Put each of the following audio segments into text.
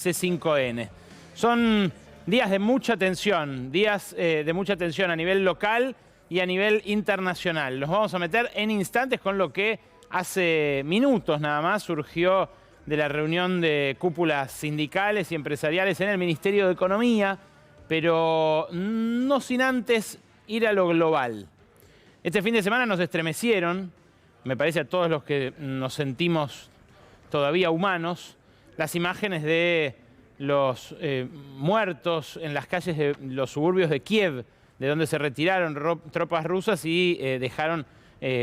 C5N. Son días de mucha tensión, a nivel local y a nivel internacional. Nos vamos a meter en instantes con lo que hace minutos nada más surgió de la reunión de cúpulas sindicales y empresariales en el Ministerio de Economía, pero no sin antes ir a lo global. Este fin de semana nos estremecieron, me parece a todos los que nos sentimos todavía humanos, las imágenes de los muertos en las calles de los suburbios de Kiev, de donde se retiraron tropas rusas y dejaron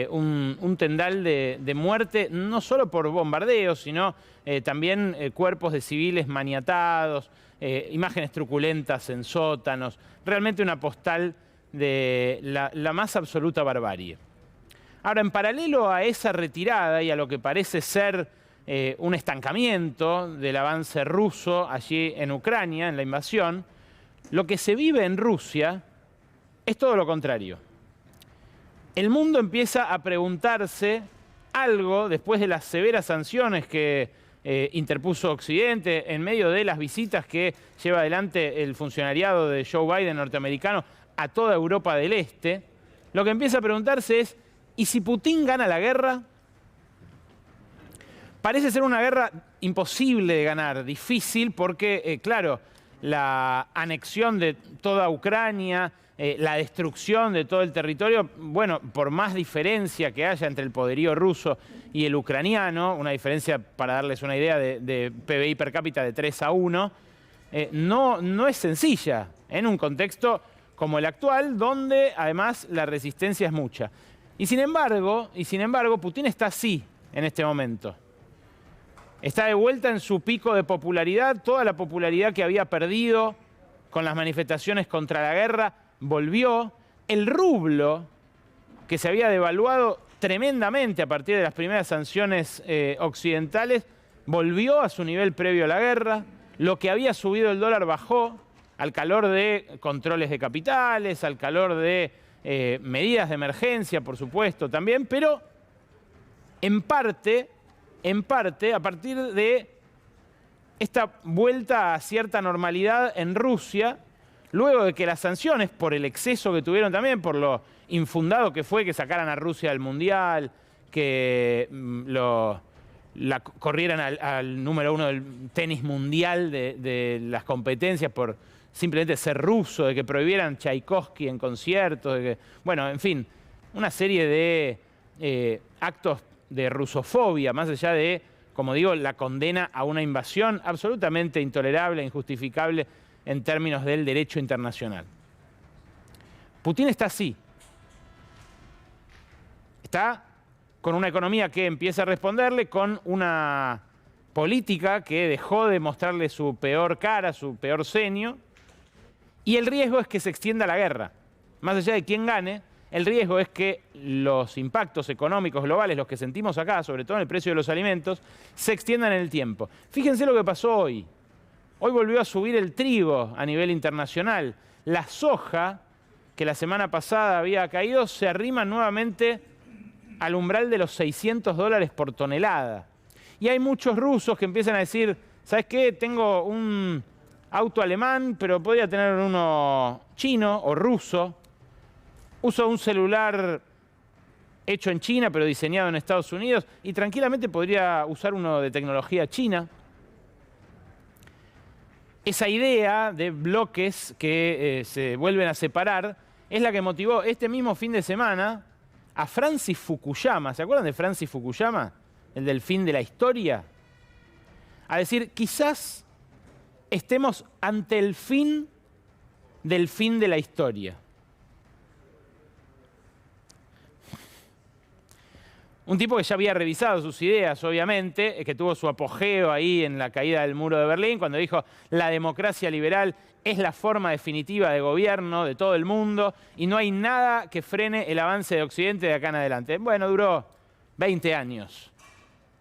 un tendal de muerte, no solo por bombardeos, sino también cuerpos de civiles maniatados, imágenes truculentas en sótanos, realmente una postal de la más absoluta barbarie. Ahora, en paralelo a esa retirada y a lo que parece ser un estancamiento del avance ruso allí en Ucrania, en la invasión, lo que se vive en Rusia es todo lo contrario. El mundo empieza a preguntarse algo después de las severas sanciones que interpuso Occidente en medio de las visitas que lleva adelante el funcionariado de Joe Biden norteamericano a toda Europa del Este. Lo que empieza a preguntarse es, ¿y si Putin gana la guerra? Parece ser una guerra imposible de ganar, difícil, porque, claro, la anexión de toda Ucrania, la destrucción de todo el territorio, bueno, por más diferencia que haya entre el poderío ruso y el ucraniano, una diferencia, para darles una idea, de PBI per cápita de 3-1, no es sencilla en un contexto como el actual, donde además la resistencia es mucha. Y sin embargo, Putin está así en este momento. Está de vuelta en su pico de popularidad, toda la popularidad que había perdido con las manifestaciones contra la guerra volvió. El rublo, que se había devaluado tremendamente a partir de las primeras sanciones occidentales, volvió a su nivel previo a la guerra. Lo que había subido el dólar bajó al calor de controles de capitales, al calor de medidas de emergencia, por supuesto, también, pero en parte, a partir de esta vuelta a cierta normalidad en Rusia, luego de que las sanciones, por el exceso que tuvieron también, por lo infundado que fue que sacaran a Rusia del Mundial, que la corrieran al número 1 del tenis mundial de las competencias por simplemente ser ruso, de que prohibieran Tchaikovsky en conciertos, de que, bueno, en fin, una serie de actos de rusofobia, más allá de, como digo, la condena a una invasión absolutamente intolerable e injustificable en términos del derecho internacional. Putin está así. Está con una economía que empieza a responderle, con una política que dejó de mostrarle su peor cara, su peor senio, y el riesgo es que se extienda la guerra. Más allá de quién gane, el riesgo es que los impactos económicos globales, los que sentimos acá, sobre todo en el precio de los alimentos, se extiendan en el tiempo. Fíjense lo que pasó hoy. Hoy volvió a subir el trigo a nivel internacional. La soja, que la semana pasada había caído, se arrima nuevamente al umbral de los $600 por tonelada. Y hay muchos rusos que empiezan a decir, ¿sabes qué? Tengo un auto alemán, pero podría tener uno chino o ruso. Uso un celular hecho en China, pero diseñado en Estados Unidos, y tranquilamente podría usar uno de tecnología china. Esa idea de bloques que se vuelven a separar es la que motivó este mismo fin de semana a Francis Fukuyama. ¿Se acuerdan de Francis Fukuyama? El del fin de la historia. A decir, quizás estemos ante el fin del fin de la historia. Un tipo que ya había revisado sus ideas, obviamente, que tuvo su apogeo ahí en la caída del muro de Berlín, cuando dijo la democracia liberal es la forma definitiva de gobierno de todo el mundo y no hay nada que frene el avance de Occidente de acá en adelante. Bueno, duró 20 años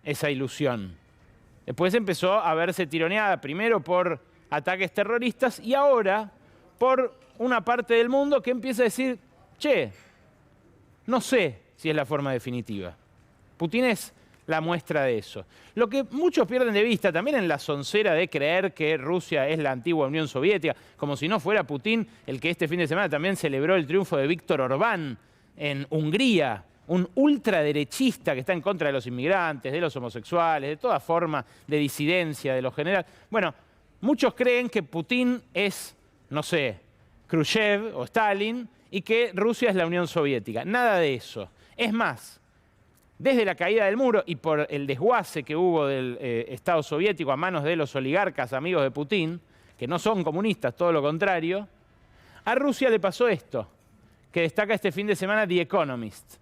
esa ilusión. Después empezó a verse tironeada, primero por ataques terroristas y ahora por una parte del mundo que empieza a decir, che, no sé si es la forma definitiva. Putin es la muestra de eso. Lo que muchos pierden de vista, también en la soncera de creer que Rusia es la antigua Unión Soviética, como si no fuera Putin el que este fin de semana también celebró el triunfo de Víktor Orbán en Hungría, un ultraderechista que está en contra de los inmigrantes, de los homosexuales, de toda forma de disidencia de lo general. Bueno, muchos creen que Putin es, no sé, Khrushchev o Stalin y que Rusia es la Unión Soviética. Nada de eso. Es más, desde la caída del muro y por el desguace que hubo del Estado soviético a manos de los oligarcas amigos de Putin, que no son comunistas, todo lo contrario, a Rusia le pasó esto, que destaca este fin de semana The Economist.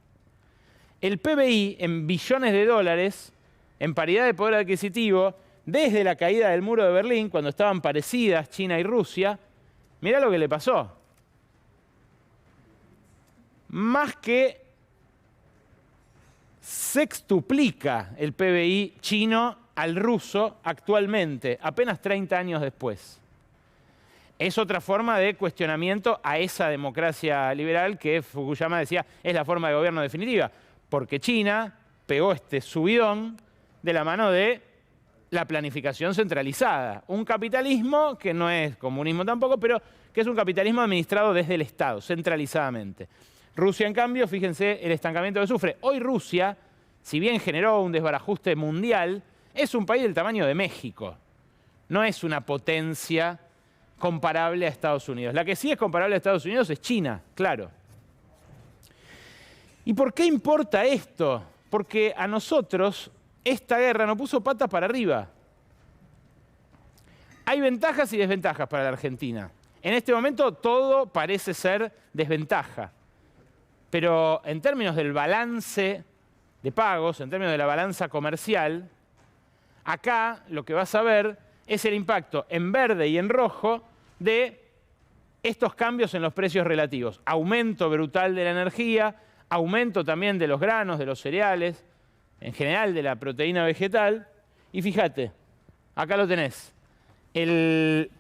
El PBI en billones de dólares, en paridad de poder adquisitivo, desde la caída del muro de Berlín, cuando estaban parecidas China y Rusia, mirá lo que le pasó. Más que sextuplica el PBI chino al ruso actualmente, apenas 30 años después. Es otra forma de cuestionamiento a esa democracia liberal que Fukuyama decía es la forma de gobierno definitiva, porque China pegó este subidón de la mano de la planificación centralizada. Un capitalismo que no es comunismo tampoco, pero que es un capitalismo administrado desde el Estado, centralizadamente. Rusia, en cambio, fíjense el estancamiento que sufre. Hoy Rusia, si bien generó un desbarajuste mundial, es un país del tamaño de México. No es una potencia comparable a Estados Unidos. La que sí es comparable a Estados Unidos es China, claro. ¿Y por qué importa esto? Porque a nosotros esta guerra nos puso patas para arriba. Hay ventajas y desventajas para la Argentina. En este momento todo parece ser desventaja. Pero en términos del balance de pagos, en términos de la balanza comercial, acá lo que vas a ver es el impacto en verde y en rojo de estos cambios en los precios relativos. Aumento brutal de la energía, aumento también de los granos, de los cereales, en general de la proteína vegetal. Y fíjate, acá lo tenés. El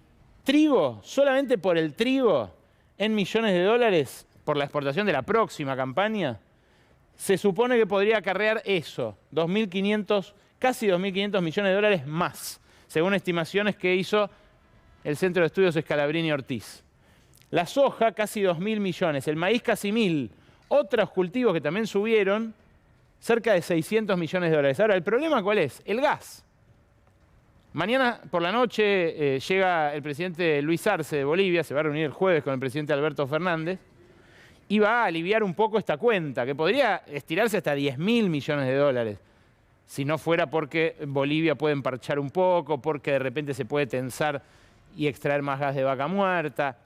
trigo, solamente por el trigo, en millones de dólares, por la exportación de la próxima campaña, se supone que podría acarrear eso, 2.500, casi 2.500 millones de dólares más, según estimaciones que hizo el Centro de Estudios Scalabrini Ortiz. La soja, casi 2.000 millones, el maíz, casi 1.000, otros cultivos que también subieron, cerca de 600 millones de dólares. Ahora, ¿el problema cuál es? El gas. Mañana por la noche llega el presidente Luis Arce de Bolivia, se va a reunir el jueves con el presidente Alberto Fernández, y va a aliviar un poco esta cuenta, que podría estirarse hasta 10.000 millones de dólares, si no fuera porque Bolivia puede emparchar un poco, porque de repente se puede tensar y extraer más gas de vaca muerta.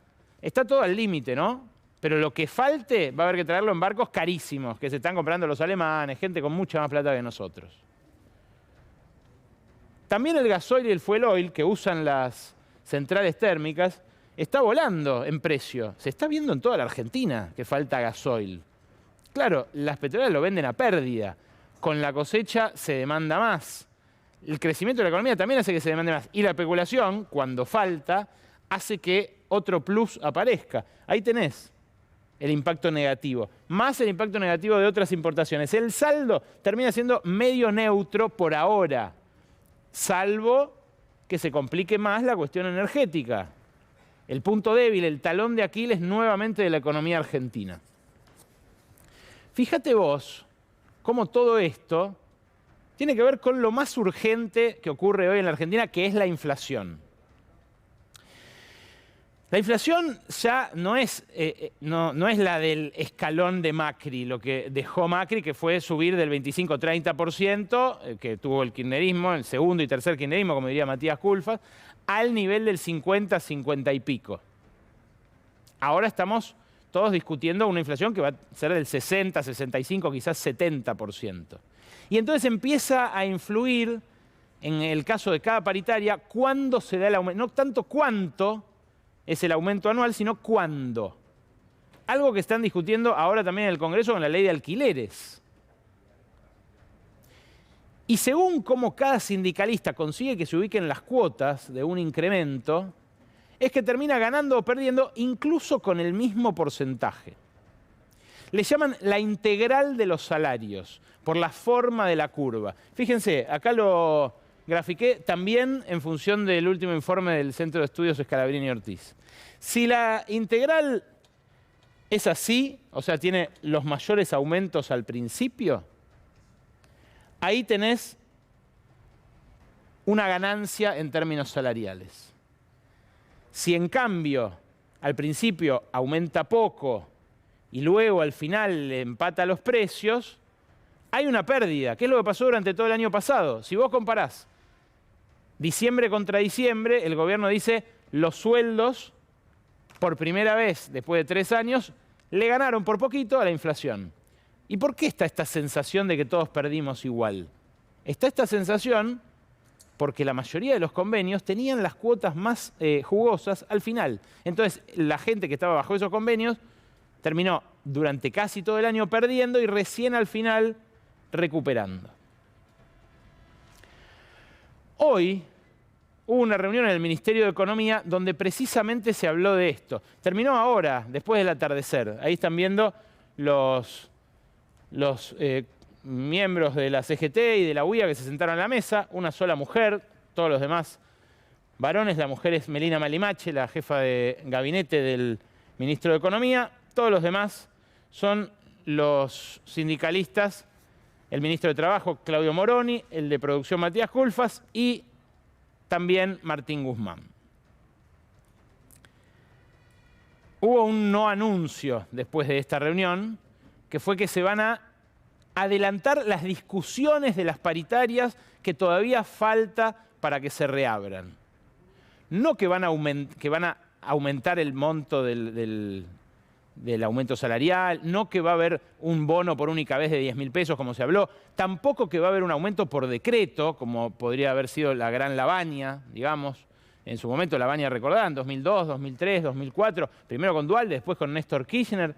Está todo al límite, ¿no? Pero lo que falte va a haber que traerlo en barcos carísimos, que se están comprando los alemanes, gente con mucha más plata que nosotros. También el gasoil y el fuel oil que usan las centrales térmicas está volando en precio. Se está viendo en toda la Argentina que falta gasoil. Claro, las petroleras lo venden a pérdida. Con la cosecha se demanda más. El crecimiento de la economía también hace que se demande más. Y la especulación, cuando falta, hace que otro plus aparezca. Ahí tenés el impacto negativo. Más el impacto negativo de otras importaciones. El saldo termina siendo medio neutro por ahora, salvo que se complique más la cuestión energética. El punto débil, el talón de Aquiles nuevamente de la economía argentina. Fíjate vos cómo todo esto tiene que ver con lo más urgente que ocurre hoy en la Argentina, que es la inflación. La inflación ya no es la del escalón de Macri, lo que dejó Macri, que fue subir del 25-30%, que tuvo el kirchnerismo, el segundo y tercer kirchnerismo, como diría Matías Culfas, al nivel del 50 y pico. Ahora estamos todos discutiendo una inflación que va a ser del 60, 65, quizás 70%. Y entonces empieza a influir, en el caso de cada paritaria, cuándo se da el aumento. No tanto cuánto es el aumento anual, sino cuándo. Algo que están discutiendo ahora también en el Congreso con la ley de alquileres. Y según cómo cada sindicalista consigue que se ubiquen las cuotas de un incremento, es que termina ganando o perdiendo incluso con el mismo porcentaje. Le llaman la integral de los salarios, por la forma de la curva. Fíjense, acá lo grafiqué también en función del último informe del Centro de Estudios Scalabrini Ortiz. Si la integral es así, o sea, tiene los mayores aumentos al principio, ahí tenés una ganancia en términos salariales. Si en cambio al principio aumenta poco y luego al final le empata los precios, hay una pérdida, que es lo que pasó durante todo el año pasado. Si vos comparás diciembre contra diciembre, el gobierno dice los sueldos, por primera vez después de 3 años, le ganaron por poquito a la inflación. ¿Y por qué está esta sensación de que todos perdimos igual? Está esta sensación porque la mayoría de los convenios tenían las cuotas más jugosas al final. Entonces, la gente que estaba bajo esos convenios terminó durante casi todo el año perdiendo y recién al final recuperando. Hoy hubo una reunión en el Ministerio de Economía donde precisamente se habló de esto. Terminó ahora, después del atardecer. Ahí están viendo los miembros de la CGT y de la UIA que se sentaron a la mesa, una sola mujer, todos los demás varones. La mujer es Melina Malimache, la jefa de gabinete del ministro de Economía. Todos los demás son los sindicalistas, el ministro de Trabajo, Claudio Moroni, el de Producción, Matías Culfas, y también Martín Guzmán. Hubo un no anuncio después de esta reunión, que fue que se van a adelantar las discusiones de las paritarias que todavía falta para que se reabran. No que van a aumentar el monto del aumento salarial, no que va a haber un bono por única vez de 10.000 pesos, como se habló, tampoco que va a haber un aumento por decreto, como podría haber sido la gran Lavagna, digamos. En su momento Lavagna, recordarán, 2002, 2003, 2004, primero con Duhalde, después con Néstor Kirchner,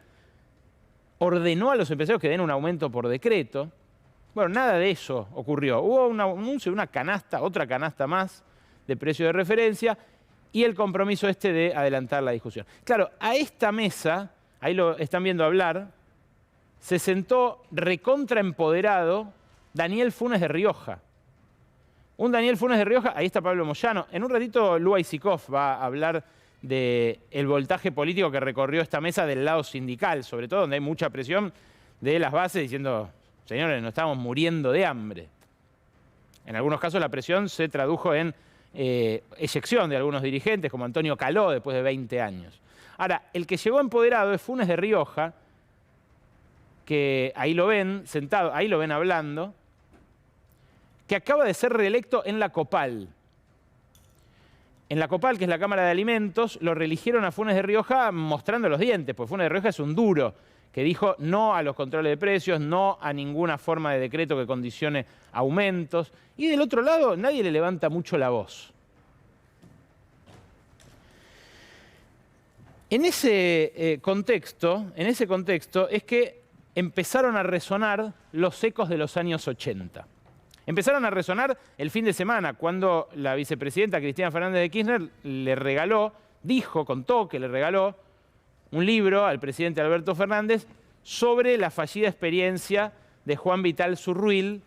ordenó a los empresarios que den un aumento por decreto. Bueno, nada de eso ocurrió. Hubo un anuncio de una canasta, otra canasta más de precio de referencia y el compromiso de adelantar la discusión. Claro, a esta mesa, ahí lo están viendo hablar, se sentó recontraempoderado Daniel Funes de Rioja. Un Daniel Funes de Rioja, ahí está Pablo Moyano. En un ratito Lua Isikov va a hablar del voltaje político que recorrió esta mesa del lado sindical, sobre todo donde hay mucha presión de las bases diciendo, señores, nos estamos muriendo de hambre. En algunos casos la presión se tradujo en eyección de algunos dirigentes, como Antonio Caló, después de 20 años. Ahora, el que llegó empoderado es Funes de Rioja, que ahí lo ven sentado, ahí lo ven hablando, que acaba de ser reelecto en la COPAL. En la COPAL, que es la Cámara de Alimentos, lo reeligieron a Funes de Rioja mostrando los dientes, porque Funes de Rioja es un duro, que dijo no a los controles de precios, no a ninguna forma de decreto que condicione aumentos. Y del otro lado, nadie le levanta mucho la voz. En ese contexto es que empezaron a resonar los ecos de los años 80. Empezaron a resonar el fin de semana, cuando la vicepresidenta Cristina Fernández de Kirchner contó que le regaló un libro al presidente Alberto Fernández sobre la fallida experiencia de Juan Vital Zurruil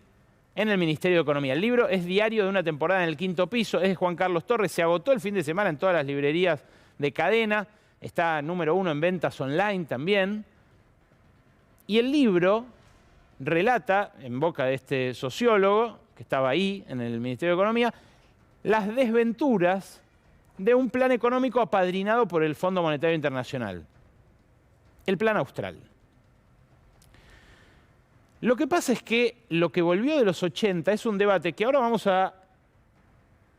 en el Ministerio de Economía. El libro es Diario de una temporada en el quinto piso, es de Juan Carlos Torres, se agotó el fin de semana en todas las librerías de cadena, está número 1 en ventas online también. Y el libro relata, en boca de este sociólogo, que estaba ahí en el Ministerio de Economía, las desventuras de un plan económico apadrinado por el Fondo Monetario Internacional, el Plan Austral. Lo que pasa es que lo que volvió de los 80 es un debate que ahora vamos a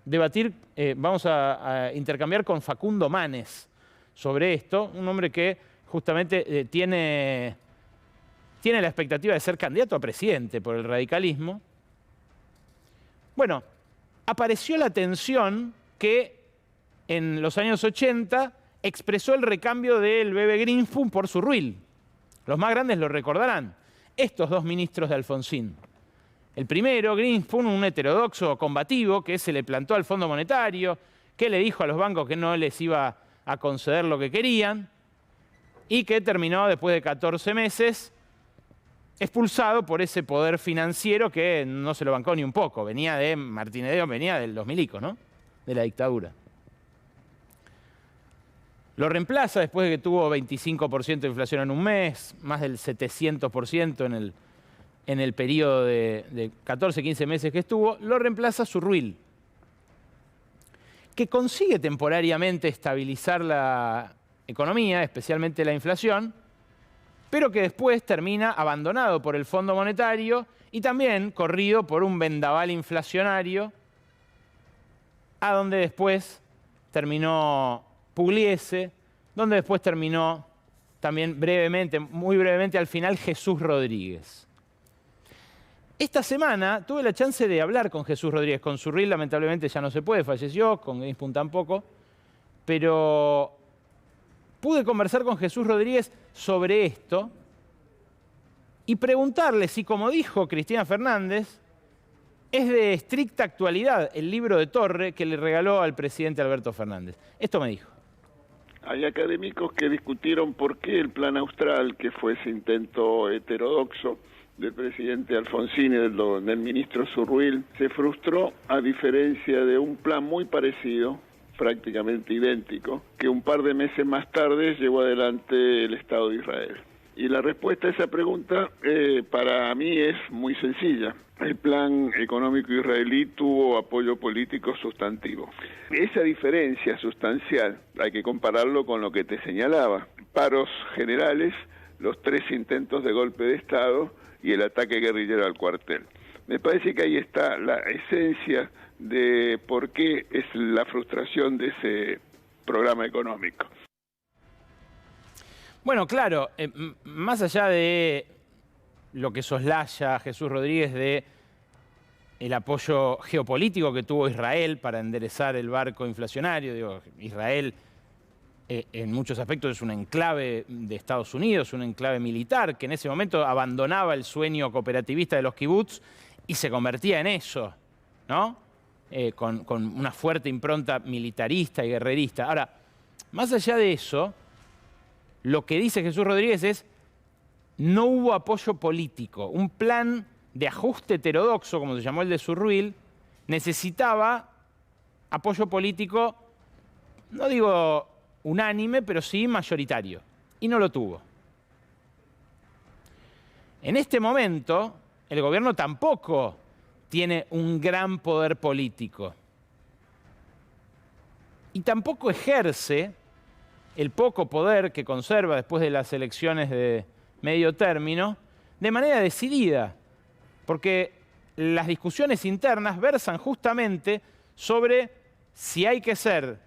debatir, vamos a intercambiar con Facundo Manes sobre esto, un hombre que justamente tiene la expectativa de ser candidato a presidente por el radicalismo. Bueno, apareció la tensión que en los años 80 expresó el recambio del Bebe Greenspun por Zurruil. Los más grandes lo recordarán. Estos dos ministros de Alfonsín. El primero, Greenspun, un heterodoxo combativo que se le plantó al Fondo Monetario, que le dijo a los bancos que no les iba a conceder lo que querían. y que terminó después de 14 meses expulsado por ese poder financiero que no se lo bancó ni un poco. Venía de Martínez de Oz, venía de los milicos, ¿no? De la dictadura. Lo reemplaza después de que tuvo 25% de inflación en un mes, más del 700% en el periodo de 14, 15 meses que estuvo, lo reemplaza Zurril, que consigue temporariamente estabilizar la economía, especialmente la inflación, pero que después termina abandonado por el Fondo Monetario y también corrido por un vendaval inflacionario, a donde después terminó Pugliese, donde después terminó también brevemente, muy brevemente al final, Jesús Rodríguez. Esta semana tuve la chance de hablar con Jesús Rodríguez. Con Zurril lamentablemente ya no se puede, falleció, con Greenspoon tampoco, pero pude conversar con Jesús Rodríguez sobre esto y preguntarle si, como dijo Cristina Fernández, es de estricta actualidad el libro de Torre que le regaló al presidente Alberto Fernández. Esto me dijo. Hay académicos que discutieron por qué el Plan Austral, que fue ese intento heterodoxo del presidente Alfonsín y del ministro Zurril, se frustró, a diferencia de un plan muy parecido, prácticamente idéntico, que un par de meses más tarde llevó adelante el Estado de Israel. Y la respuesta a esa pregunta para mí es muy sencilla. El plan económico israelí tuvo apoyo político sustantivo. Esa diferencia sustancial hay que compararlo con lo que te señalaba. Paros generales, los 3 intentos de golpe de Estado y el ataque guerrillero al cuartel. Me parece que ahí está la esencia de por qué es la frustración de ese programa económico. Bueno, claro, más allá de lo que soslaya Jesús Rodríguez de el apoyo geopolítico que tuvo Israel para enderezar el barco inflacionario, digo, Israel en muchos aspectos es un enclave de Estados Unidos, un enclave militar, que en ese momento abandonaba el sueño cooperativista de los kibutz y se convertía en eso, ¿no? Con una fuerte impronta militarista y guerrerista. Ahora, más allá de eso, lo que dice Jesús Rodríguez es: no hubo apoyo político. Un plan de ajuste heterodoxo, como se llamó el de Zurril, necesitaba apoyo político, no digo unánime, pero sí mayoritario. Y no lo tuvo. En este momento, el gobierno tampoco tiene un gran poder político. Y tampoco ejerce el poco poder que conserva después de las elecciones de medio término de manera decidida, porque las discusiones internas versan justamente sobre si hay que ser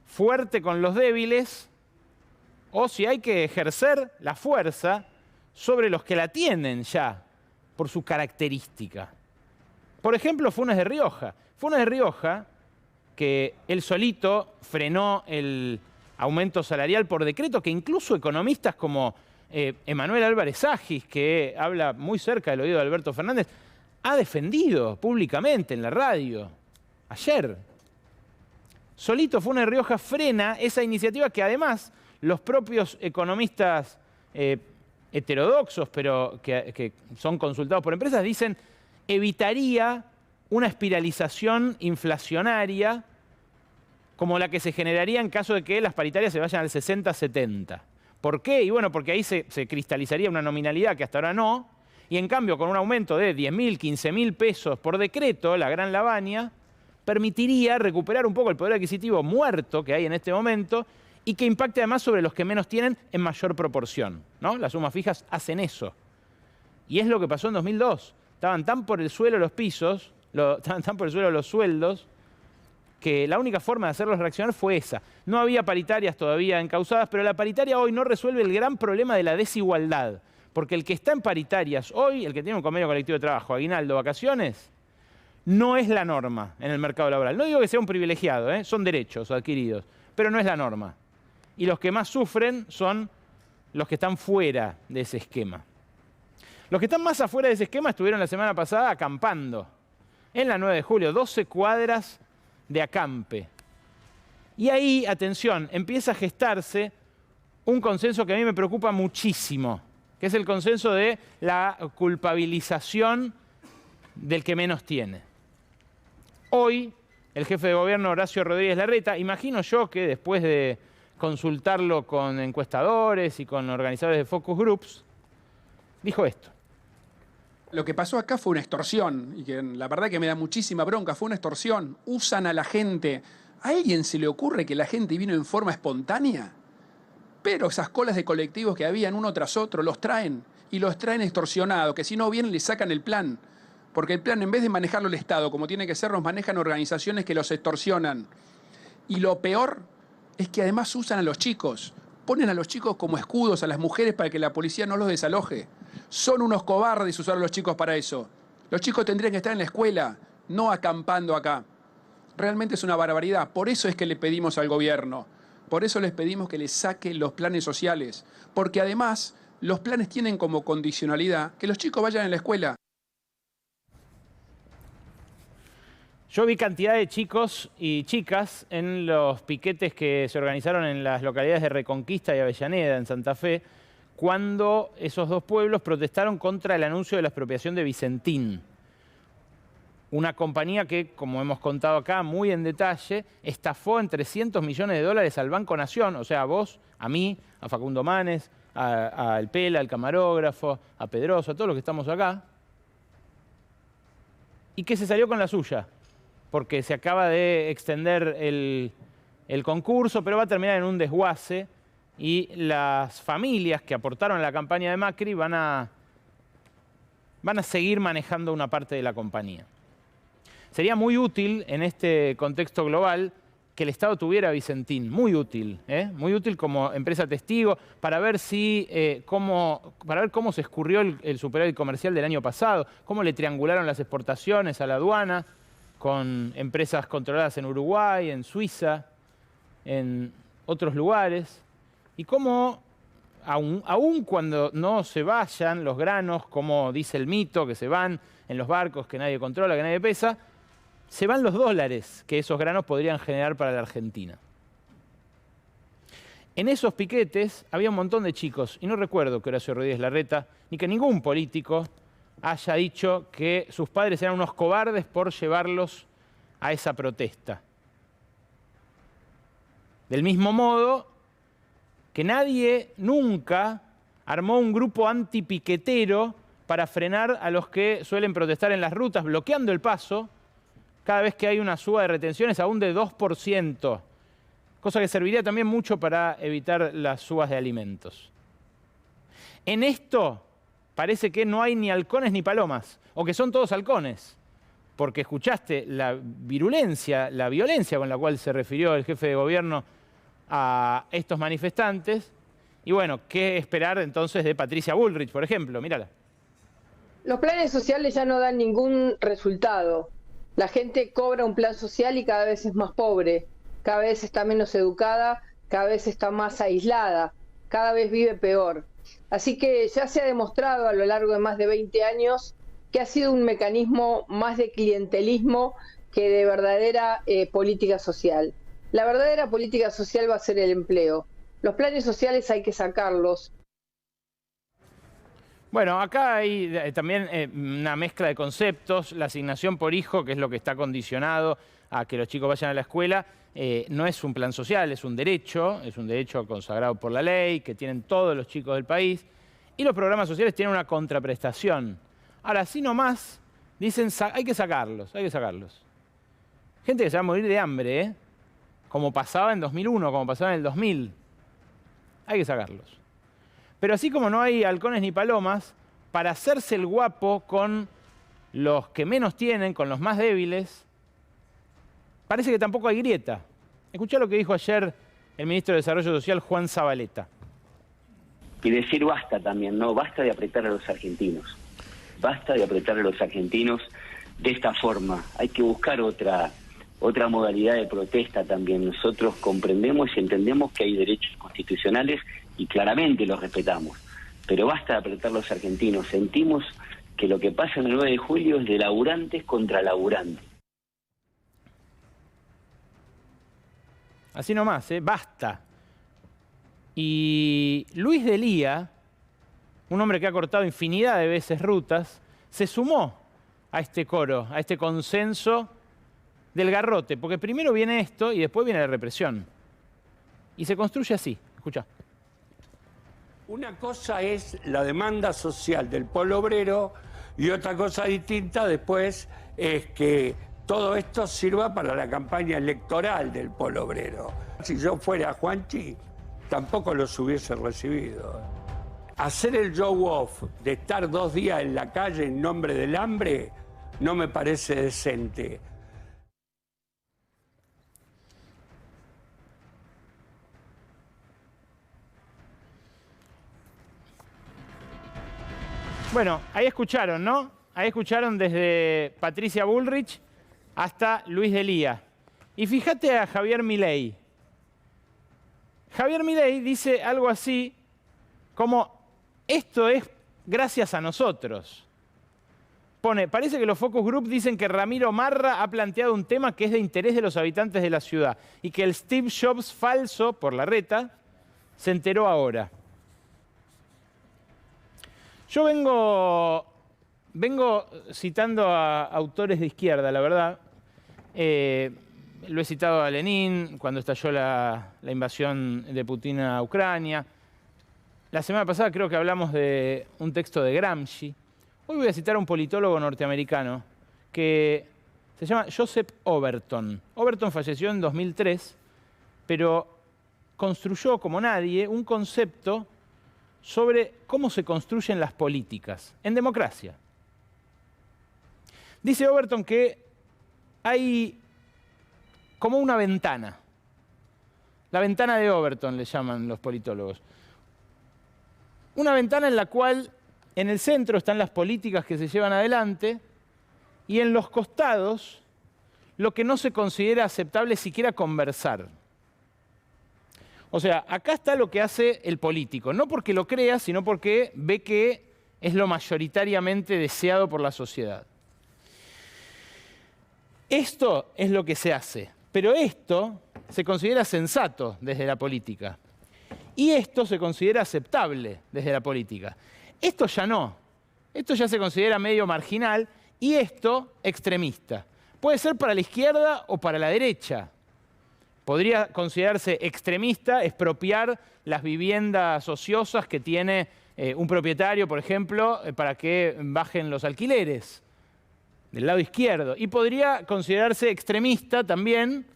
fuerte con los débiles o si hay que ejercer la fuerza sobre los que la tienen ya por su característica. Por ejemplo, Funes de Rioja. Funes de Rioja, que él solito frenó el aumento salarial por decreto, que incluso economistas como Emanuel Álvarez Agis, que habla muy cerca del oído de Alberto Fernández, ha defendido públicamente en la radio ayer. Solito Funes de Rioja frena esa iniciativa que además los propios economistas heterodoxos, pero que son consultados por empresas, dicen evitaría una espiralización inflacionaria como la que se generaría en caso de que las paritarias se vayan al 60-70. ¿Por qué? Y bueno, porque ahí se cristalizaría una nominalidad que hasta ahora no, y en cambio con un aumento de 10.000, 15.000 pesos por decreto, la gran Lavagna, permitiría recuperar un poco el poder adquisitivo muerto que hay en este momento y que impacte además sobre los que menos tienen en mayor proporción, ¿no? Las sumas fijas hacen eso. Y es lo que pasó en 2002. Estaban tan por el suelo los pisos, estaban tan por el suelo los sueldos, que la única forma de hacerlos reaccionar fue esa. No había paritarias todavía encausadas, pero la paritaria hoy no resuelve el gran problema de la desigualdad. Porque el que está en paritarias hoy, el que tiene un convenio colectivo de trabajo, aguinaldo, vacaciones, no es la norma en el mercado laboral. No digo que sea un privilegiado, son derechos adquiridos, pero no es la norma. Y los que más sufren son los que están fuera de ese esquema. Los que están más afuera de ese esquema estuvieron la semana pasada acampando en la 9 de julio, 12 cuadras de acampe. Y ahí, atención, empieza a gestarse un consenso que a mí me preocupa muchísimo, que es el consenso de la culpabilización del que menos tiene. Hoy, el jefe de gobierno, Horacio Rodríguez Larreta, imagino yo que después de consultarlo con encuestadores y con organizadores de focus groups, dijo esto. Lo que pasó acá fue una extorsión, y que la verdad que me da muchísima bronca, fue una extorsión. Usan a la gente. ¿A alguien se le ocurre que la gente vino en forma espontánea? Pero esas colas de colectivos que habían uno tras otro, los traen, y los traen extorsionados, que si no vienen les sacan el plan. Porque el plan, en vez de manejarlo el Estado, como tiene que ser, los manejan organizaciones que los extorsionan. Y lo peor es que además usan a los chicos. Ponen a los chicos como escudos a las mujeres para que la policía no los desaloje. Son unos cobardes usar a los chicos para eso. Los chicos tendrían que estar en la escuela, no acampando acá. Realmente es una barbaridad. Por eso es que le pedimos al gobierno. Por eso les pedimos que les saquen los planes sociales. Porque además, los planes tienen como condicionalidad que los chicos vayan a la escuela. Yo vi cantidad de chicos y chicas en los piquetes que se organizaron en las localidades de Reconquista y Avellaneda, en Santa Fe, cuando esos dos pueblos protestaron contra el anuncio de la expropiación de Vicentín. Una compañía que, como hemos contado acá muy en detalle, estafó en $300 millones al Banco Nación, o sea, a vos, a mí, a Facundo Manes, a El Pela, al camarógrafo, a Pedroso, a todos los que estamos acá, y que se salió con la suya, porque se acaba de extender el concurso, pero va a terminar en un desguace, y las familias que aportaron a la campaña de Macri van a seguir manejando una parte de la compañía. Sería muy útil en este contexto global que el Estado tuviera Vicentín, muy útil como empresa testigo, para ver cómo se escurrió el superávit comercial del año pasado, cómo le triangularon las exportaciones a la aduana con empresas controladas en Uruguay, en Suiza, en otros lugares, y cómo, aun cuando no se vayan los granos, como dice el mito, que se van en los barcos que nadie controla, que nadie pesa, se van los dólares que esos granos podrían generar para la Argentina. En esos piquetes había un montón de chicos, y no recuerdo que Horacio Rodríguez Larreta, ni que ningún político haya dicho que sus padres eran unos cobardes por llevarlos a esa protesta. Del mismo modo que nadie nunca armó un grupo antipiquetero para frenar a los que suelen protestar en las rutas, bloqueando el paso cada vez que hay una suba de retenciones aún de 2%, cosa que serviría también mucho para evitar las subas de alimentos. En esto parece que no hay ni halcones ni palomas, o que son todos halcones, porque escuchaste la virulencia, la violencia con la cual se refirió el jefe de gobierno a estos manifestantes. Y bueno, ¿qué esperar entonces de Patricia Bullrich, por ejemplo? Mírala. Los planes sociales ya no dan ningún resultado. La gente cobra un plan social y cada vez es más pobre, cada vez está menos educada, cada vez está más aislada, cada vez vive peor. Así que ya se ha demostrado a lo largo de más de 20 años que ha sido un mecanismo más de clientelismo que de verdadera política social. La verdadera política social va a ser el empleo. Los planes sociales hay que sacarlos. Bueno, acá hay también una mezcla de conceptos. La asignación por hijo, que es lo que está condicionado a que los chicos vayan a la escuela, no es un plan social, es un derecho consagrado por la ley, que tienen todos los chicos del país. Y los programas sociales tienen una contraprestación. Ahora, así nomás, dicen, hay que sacarlos, hay que sacarlos. Gente que se va a morir de hambre, como pasaba en 2001, como pasaba en el 2000. Hay que sacarlos. Pero así como no hay halcones ni palomas, para hacerse el guapo con los que menos tienen, con los más débiles, parece que tampoco hay grieta. Escuchá lo que dijo ayer el ministro de Desarrollo Social, Juan Zabaleta. Y decir basta también, ¿no? Basta de apretar a los argentinos. Basta de apretar a los argentinos de esta forma. Hay que buscar otra modalidad de protesta también. Nosotros comprendemos y entendemos que hay derechos constitucionales y claramente los respetamos. Pero basta de apretar a los argentinos. Sentimos que lo que pasa en el 9 de julio es de laburantes contra laburantes. Así nomás, basta. Y Luis de Lía, un hombre que ha cortado infinidad de veces rutas, se sumó a este coro, a este consenso del garrote, porque primero viene esto y después viene la represión. Y se construye así. Escucha. Una cosa es la demanda social del pueblo obrero y otra cosa distinta después es que todo esto sirva para la campaña electoral del pueblo obrero. Si yo fuera Juanchi, tampoco los hubiese recibido. Hacer el show off de estar 2 días en la calle en nombre del hambre no me parece decente. Bueno, ahí escucharon, ¿no? Ahí escucharon desde Patricia Bullrich hasta Luis de Lía. Y fíjate a Javier Milei. Javier Milei dice algo así como, esto es gracias a nosotros. Pone, parece que los focus group dicen que Ramiro Marra ha planteado un tema que es de interés de los habitantes de la ciudad y que el Steve Jobs falso, por la reta, se enteró ahora. Yo vengo citando a autores de izquierda, la verdad. Lo he citado a Lenin cuando estalló la invasión de Putin a Ucrania. La semana pasada creo que hablamos de un texto de Gramsci. Hoy voy a citar a un politólogo norteamericano que se llama Joseph Overton. Overton falleció en 2003, pero construyó como nadie un concepto sobre cómo se construyen las políticas en democracia. Dice Overton que hay como una ventana. La ventana de Overton le llaman los politólogos. Una ventana en la cual en el centro están las políticas que se llevan adelante y en los costados lo que no se considera aceptable siquiera conversar. O sea, acá está lo que hace el político, no porque lo crea, sino porque ve que es lo mayoritariamente deseado por la sociedad. Esto es lo que se hace, pero esto se considera sensato desde la política. Y esto se considera aceptable desde la política. Esto ya no. Esto ya se considera medio marginal y esto extremista. Puede ser para la izquierda o para la derecha. Podría considerarse extremista expropiar las viviendas ociosas que tiene un propietario, por ejemplo, para que bajen los alquileres, del lado izquierdo. Y podría considerarse extremista también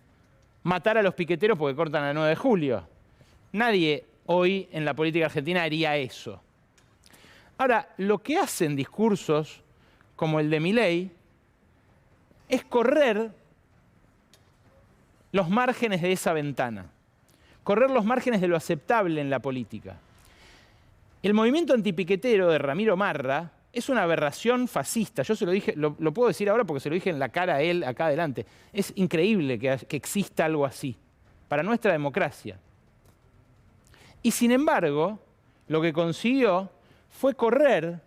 matar a los piqueteros porque cortan el 9 de julio. Nadie hoy en la política argentina haría eso. Ahora, lo que hacen discursos como el de Milei es correr los márgenes de esa ventana, correr los márgenes de lo aceptable en la política. El movimiento antipiquetero de Ramiro Marra es una aberración fascista. Yo se lo dije, lo puedo decir ahora porque se lo dije en la cara a él acá adelante. Es increíble que exista algo así para nuestra democracia. Y sin embargo, lo que consiguió fue correr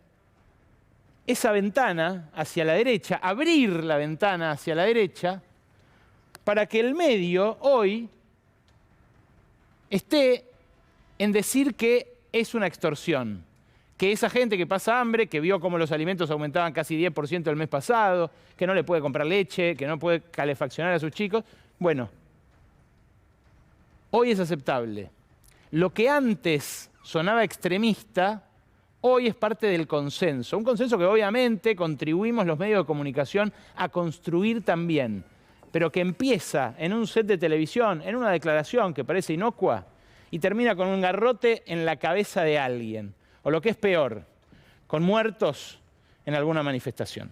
esa ventana hacia la derecha, abrir la ventana hacia la derecha, para que el medio hoy esté en decir que es una extorsión, que esa gente que pasa hambre, que vio cómo los alimentos aumentaban casi 10% el mes pasado, que no le puede comprar leche, que no puede calefaccionar a sus chicos, bueno, hoy es aceptable. Lo que antes sonaba extremista, hoy es parte del consenso. Un consenso que obviamente contribuimos los medios de comunicación a construir también, pero que empieza en un set de televisión, en una declaración que parece inocua, y termina con un garrote en la cabeza de alguien. O lo que es peor, con muertos en alguna manifestación.